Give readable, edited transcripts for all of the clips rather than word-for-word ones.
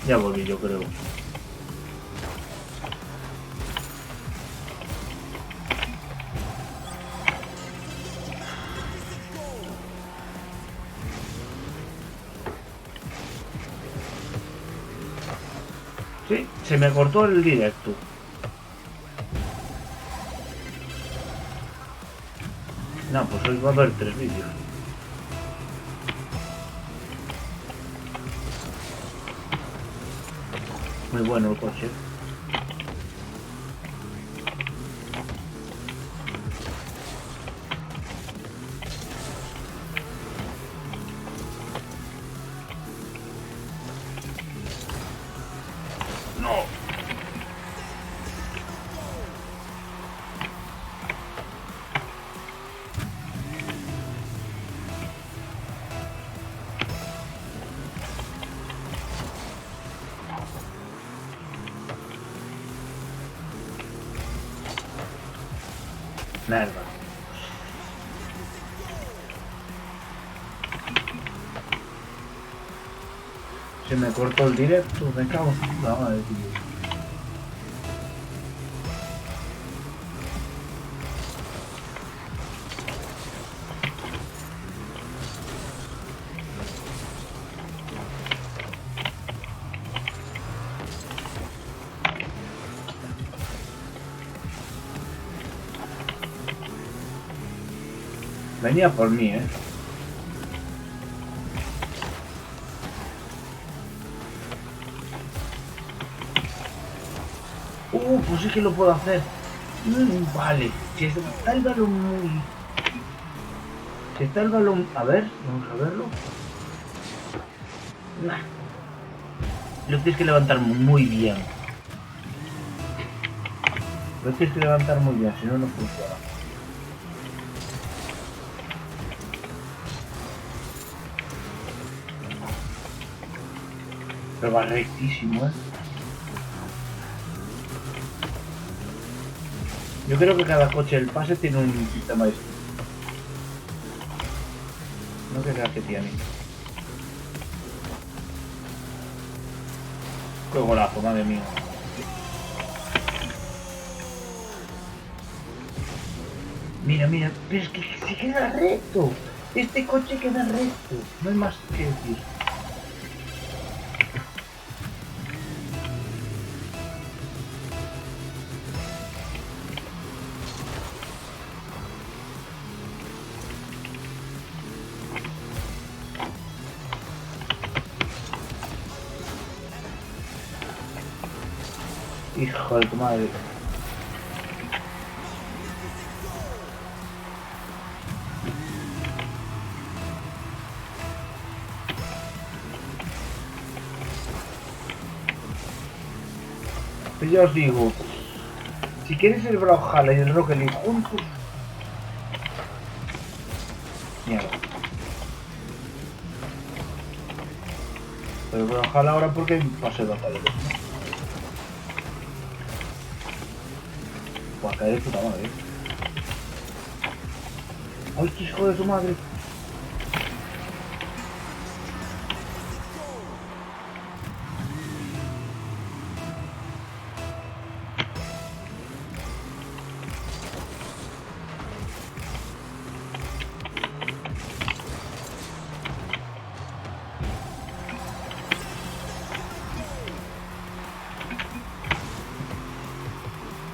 Ya volví, yo creo. Sí, se me cortó el directo. No, pues hoy va a haber 3 vídeos. Muy bueno el coche. No. Merda. Se me cortó el directo, me cago en puta madre, tío. Venía por mí, Pues sí que lo puedo hacer. Vale. Si está el balón muy... Si está el balón... A ver, vamos a verlo. Nah. Lo tienes que levantar muy bien. Lo tienes que levantar muy bien, si no, no funciona. Pero va rectísimo, Yo creo que cada coche del pase tiene un sistema distinto. No sé qué tiene. Qué golazo, madre mía. Mira, mira, pero es que se queda recto. Este coche queda recto. No hay más que decir. Hijo de tu madre. Pues ya os digo, si quieres el Brawlhalla y el Rocket League juntos... Mierda. Pero el Brawlhalla ahora porque hay pase de batalla. Pues caer de puta madre. ¡Ay, qué hijo de tu madre!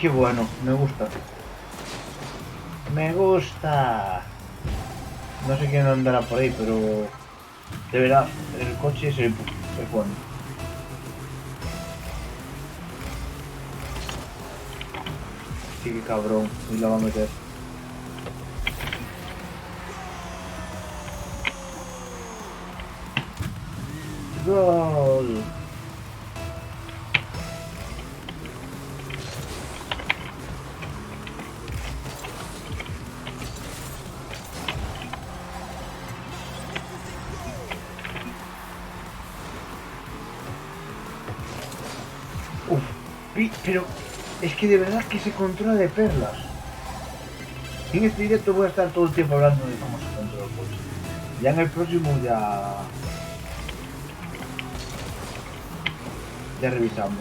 Qué bueno, me gusta. Me gusta. No sé quién andará por ahí, pero de verdad, el coche es bueno. Sí, que cabrón, y la va a meter. ¡Gol! Pero es que de verdad que se controla de perlas. En este directo voy a estar todo el tiempo hablando de cómo se controla el coche. Ya en el próximo ya... Ya revisamos.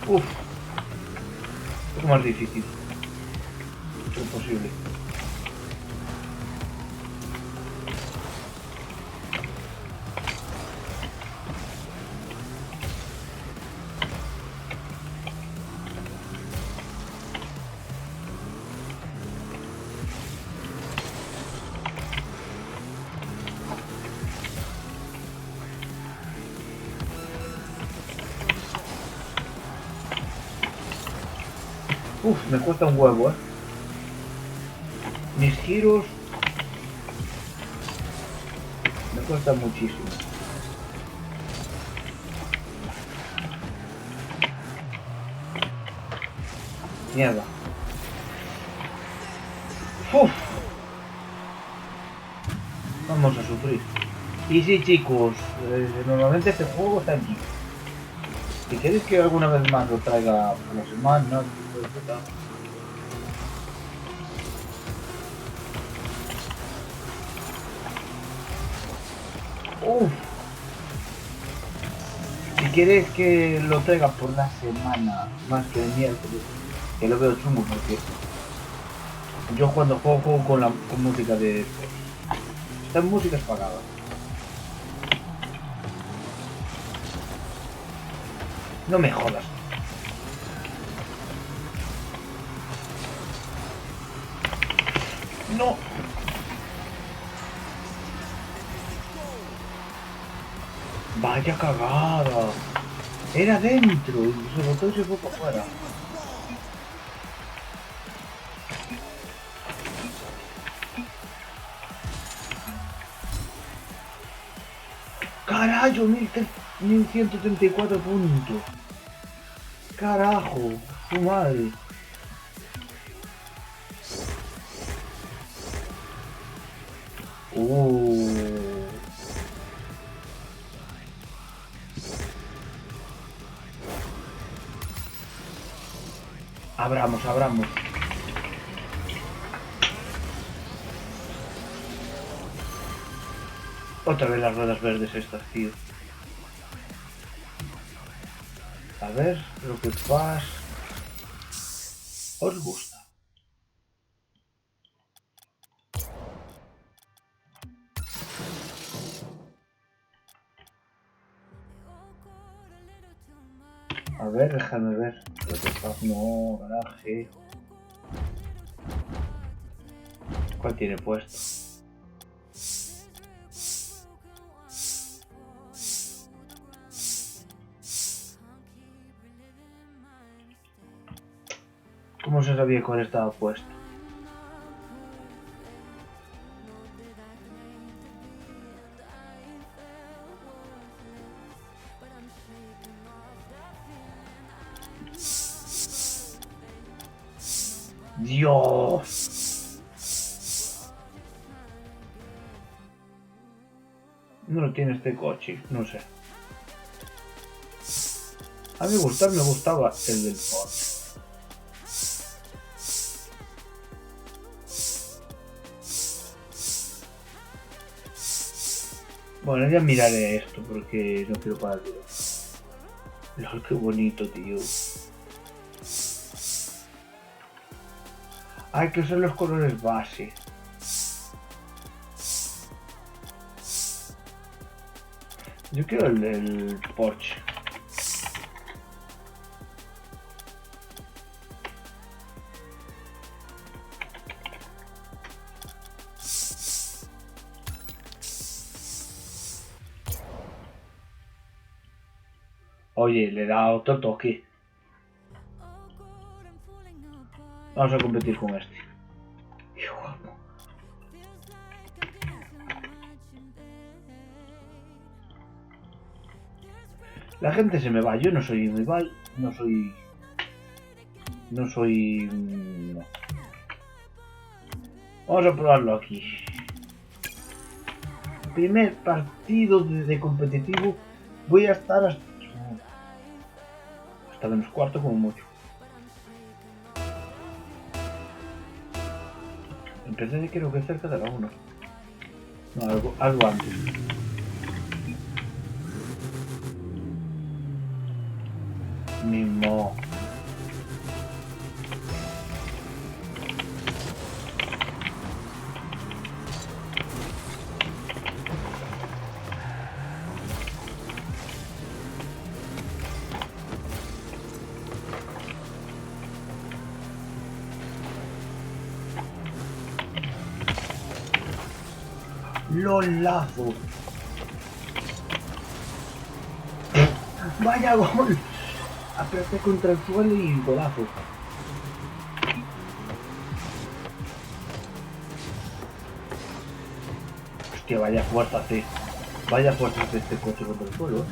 Uf, es más difícil. Es imposible. Uf, me cuesta un huevo, Mis giros me cuestan muchísimo. Mierda. Uf. Vamos a sufrir. Y sí, chicos, normalmente este juego está aquí. Si queréis que alguna vez más lo traiga por la semana, uf. Si queréis que lo traiga por la semana, más que el miércoles, que lo veo chungo porque yo cuando juego con música de... Esta música es pagada. No me jodas. No. Vaya cagada. Era dentro y se botó y se fue para afuera. Carajo, 1134 puntos. Carajo, su madre. Abramos, abramos. Otra vez las ruedas verdes estas, tío. A ver lo que pasa. ¿Os gusta? A ver, déjame ver. No, garaje. ¿Cuál tiene puesto? ¿Cómo se sabía cuál estaba puesto? ¡Dios! No lo tiene este coche, no sé. A mí me gustaba el del Porsche. Bueno, ya miraré esto porque no quiero parar de ver. Lol, qué bonito, tío. Hay que usar los colores base. Yo quiero el del Porsche. Oye, le da otro toque. Vamos a competir con este. Qué guapo. La gente se me va. Yo no soy muy Ibai. No soy... No. Vamos a probarlo aquí. Primer partido de competitivo. Voy a estar hasta menos cuarto como mucho. Empecé creo que cerca de la 1. No, algo antes. Mismo. ¡Lolazo! ¡Vaya gol! Apreté contra el suelo y golazo. Hostia, vaya fuerza hace. Vaya fuerza hace este coche contra el suelo.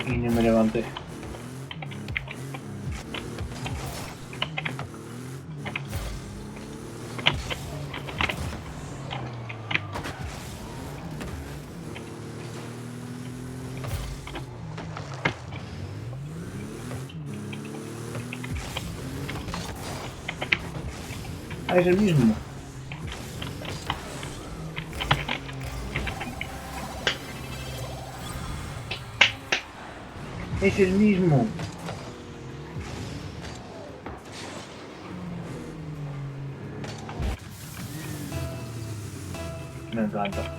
Y ni me levanté. Ah, es el mismo. Es el mismo. Me encanta.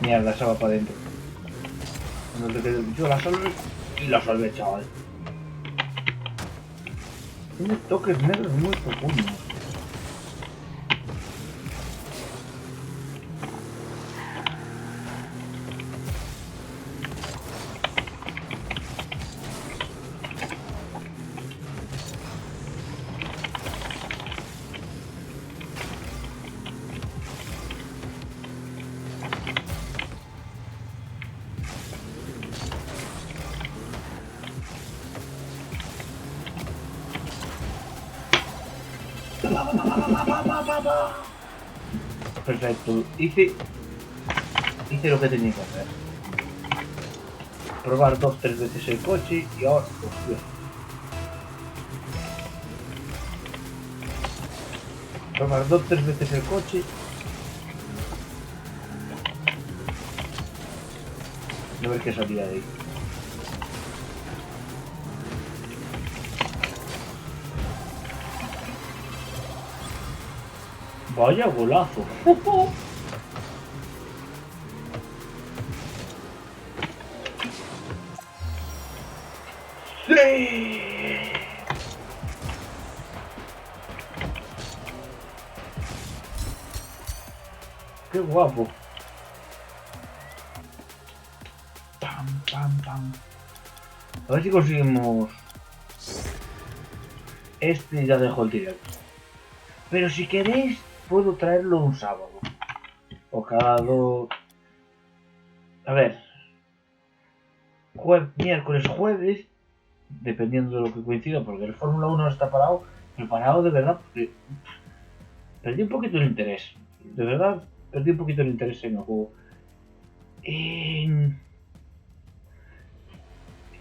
Mierda, esa va para adentro. No te quedes. Yo la salvé y la salvé, chaval. Tiene toques negros muy profundos. Perfecto, hice lo que tenía que hacer. Probar 2-3 veces el coche y ahora, hostia. Probar 2-3 veces el coche. Y a ver qué salía de ahí. Vaya golazo. ¡Sí! ¡Qué guapo! Pam, pam, pam. A ver si conseguimos... Este ya dejo el directo. Pero si queréis, puedo traerlo un sábado. O cada dos... A ver. Miércoles, jueves. Dependiendo de lo que coincida, porque el Fórmula 1 está parado. Pero parado de verdad, porque... Perdí un poquito el interés. De verdad, perdí un poquito el interés en el juego.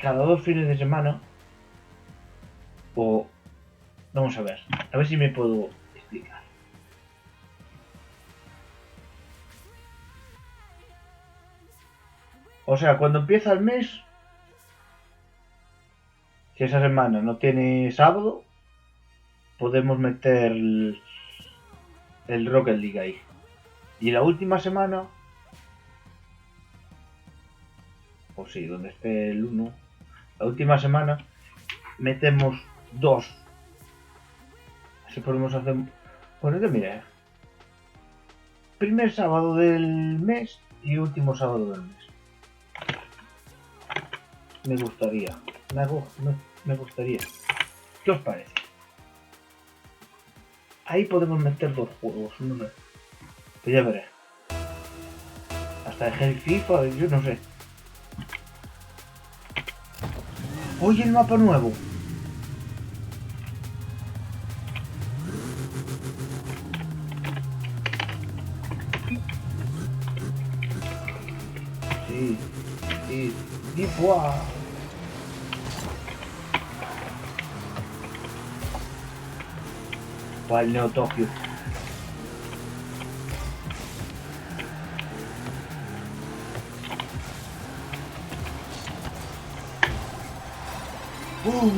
Cada 2 fines de semana. O... Vamos a ver si me puedo explicar. O sea, cuando empieza el mes, si esa semana no tiene sábado, podemos meter el Rocket League ahí. Y la última semana, o sí, donde esté el 1, la última semana metemos 2. Así podemos hacer... Bueno, que mira, primer sábado del mes y último sábado del mes. Me gustaría. Me gustaría. ¿Qué os parece? Ahí podemos meter 2 juegos, no sé. Pues ya veré. Hasta el FIFA, yo no sé. Oye, el mapa nuevo. Sí, sí. Y ¡buah! Buah, el Neo Tokio. ¡Bum!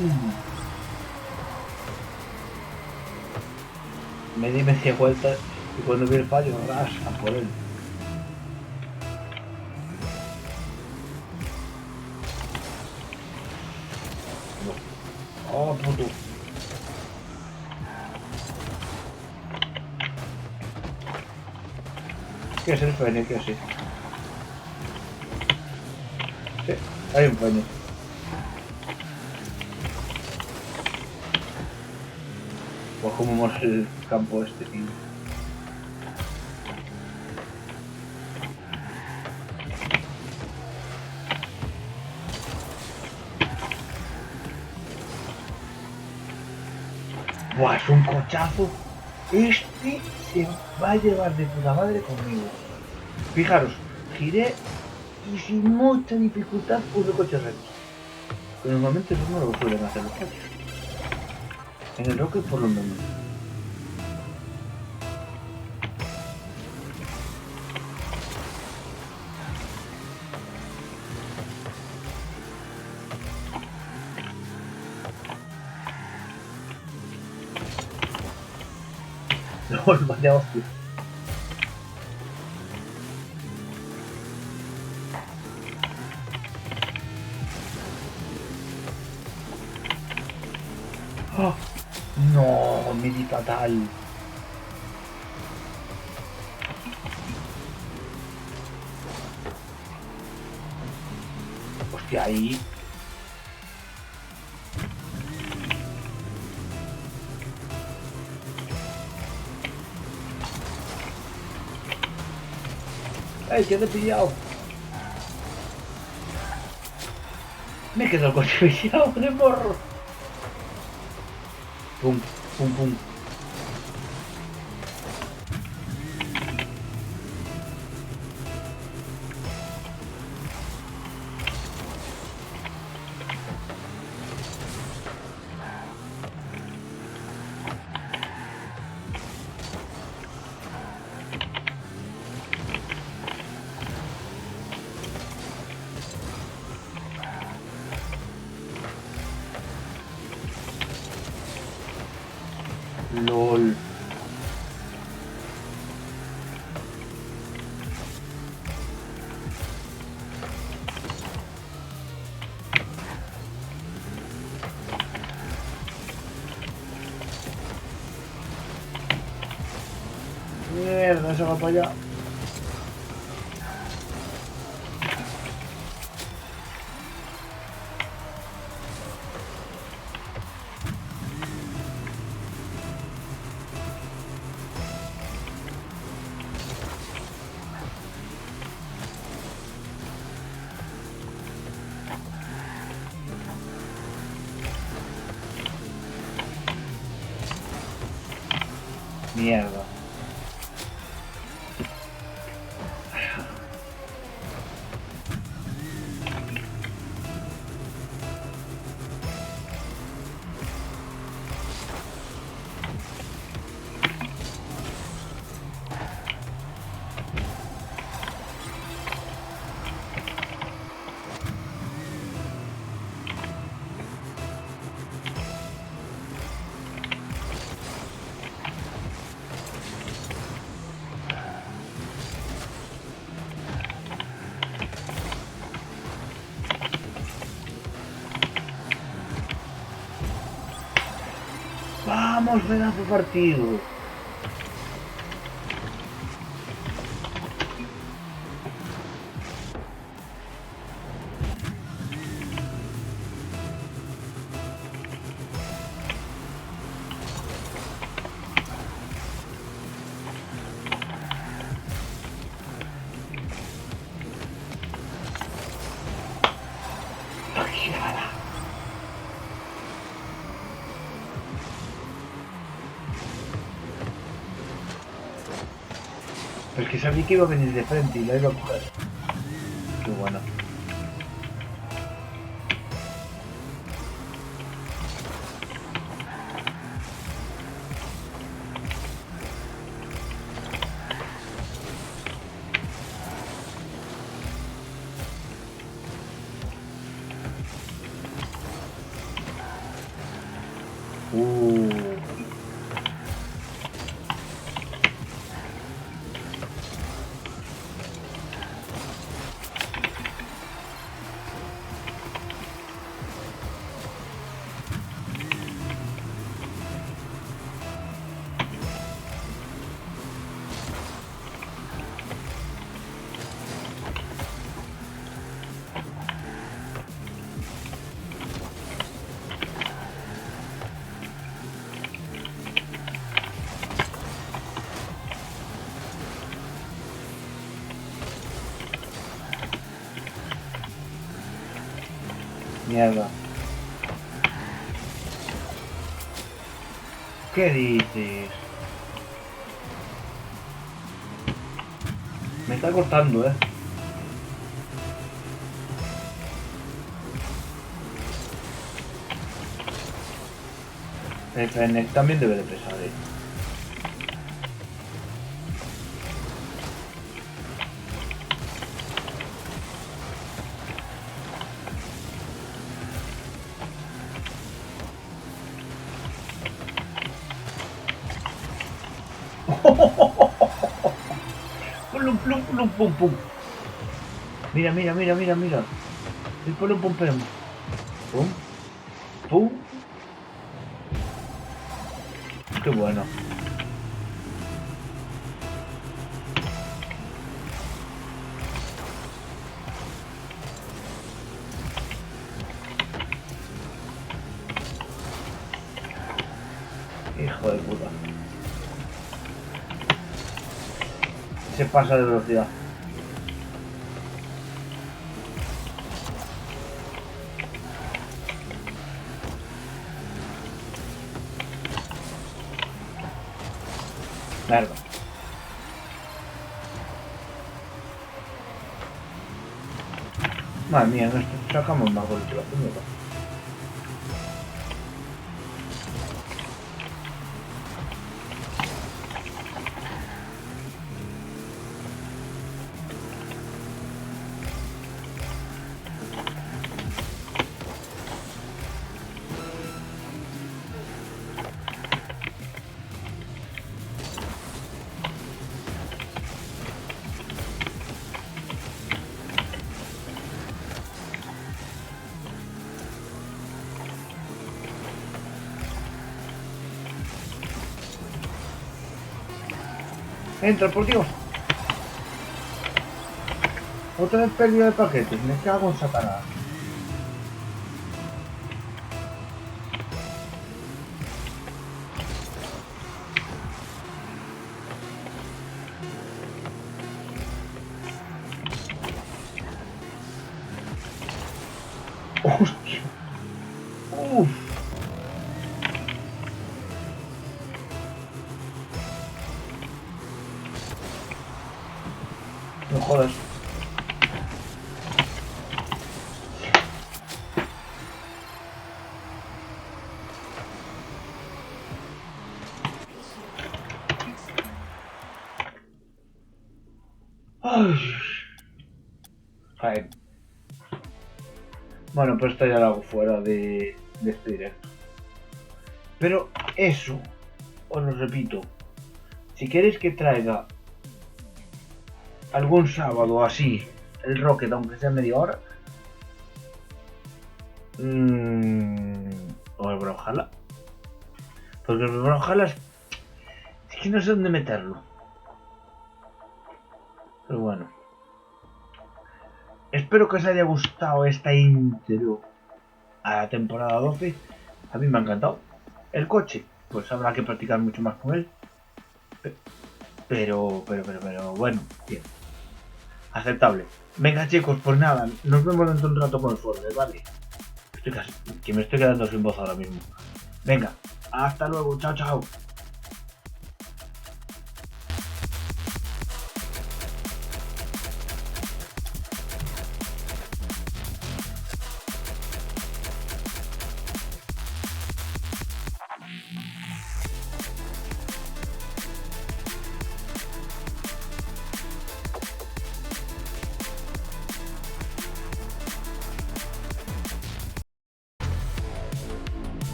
Me di media vuelta y cuando vi el fallo, ¡ras! A por él. ¡Oh, puto! ¿Qué es el Fene? ¿Qué es eso? Sí, hay un Fene. Pues como mola el campo este, tío. Buah, es un cochazo. Este se va a llevar de puta madre conmigo. Fijaros, giré y sin mucha dificultad puse coches rectos. Que normalmente eso no lo suelen hacer los coches. En el Rocket por lo menos. LOL, vaya hostia. ¡Oh! No, me di fatal. Hostia, ahí. ¡Ey, que te he pillado! Me quedo el coche pillado de morro. Pum, pum, pum. LOL. Mierda, se va para allá. Mierda. Vamos, pedazo partido. Pero es que sabía que iba a venir de frente y la iba a coger. Qué bueno. Mierda. ¿Qué dices? Me está costando, El Fennec también debe de pesar, Plum, plum, plum, pum, pum. Mira, mira, mira, mira, mira. El plum, pum, pum. Pum, pum. Qué bueno. Hijo de puta. Se pasa de velocidad. Merda. Madre mía, no sacamos más golpes la puñeta. Entra, por Dios. Otra vez pérdida de paquetes. Me cago en Satanás. Hostia. Uff. No jodas. Ay. Ay. Bueno, pues esto ya lo hago fuera de este directo. Pero eso, os lo repito, si queréis que traiga algún sábado así el Rocket, aunque sea media hora, o el Brawlhalla, porque el Brawlhalla es que no sé dónde meterlo. Pero bueno, espero que os haya gustado esta intro a la temporada 12. A mí me ha encantado. El coche, pues habrá que practicar mucho más con él. Pero bueno, bien. Aceptable. Venga chicos, pues nada, nos vemos dentro de un rato con el Fortnite, ¿vale? Que me estoy quedando sin voz ahora mismo. Venga, hasta luego, chao, chao.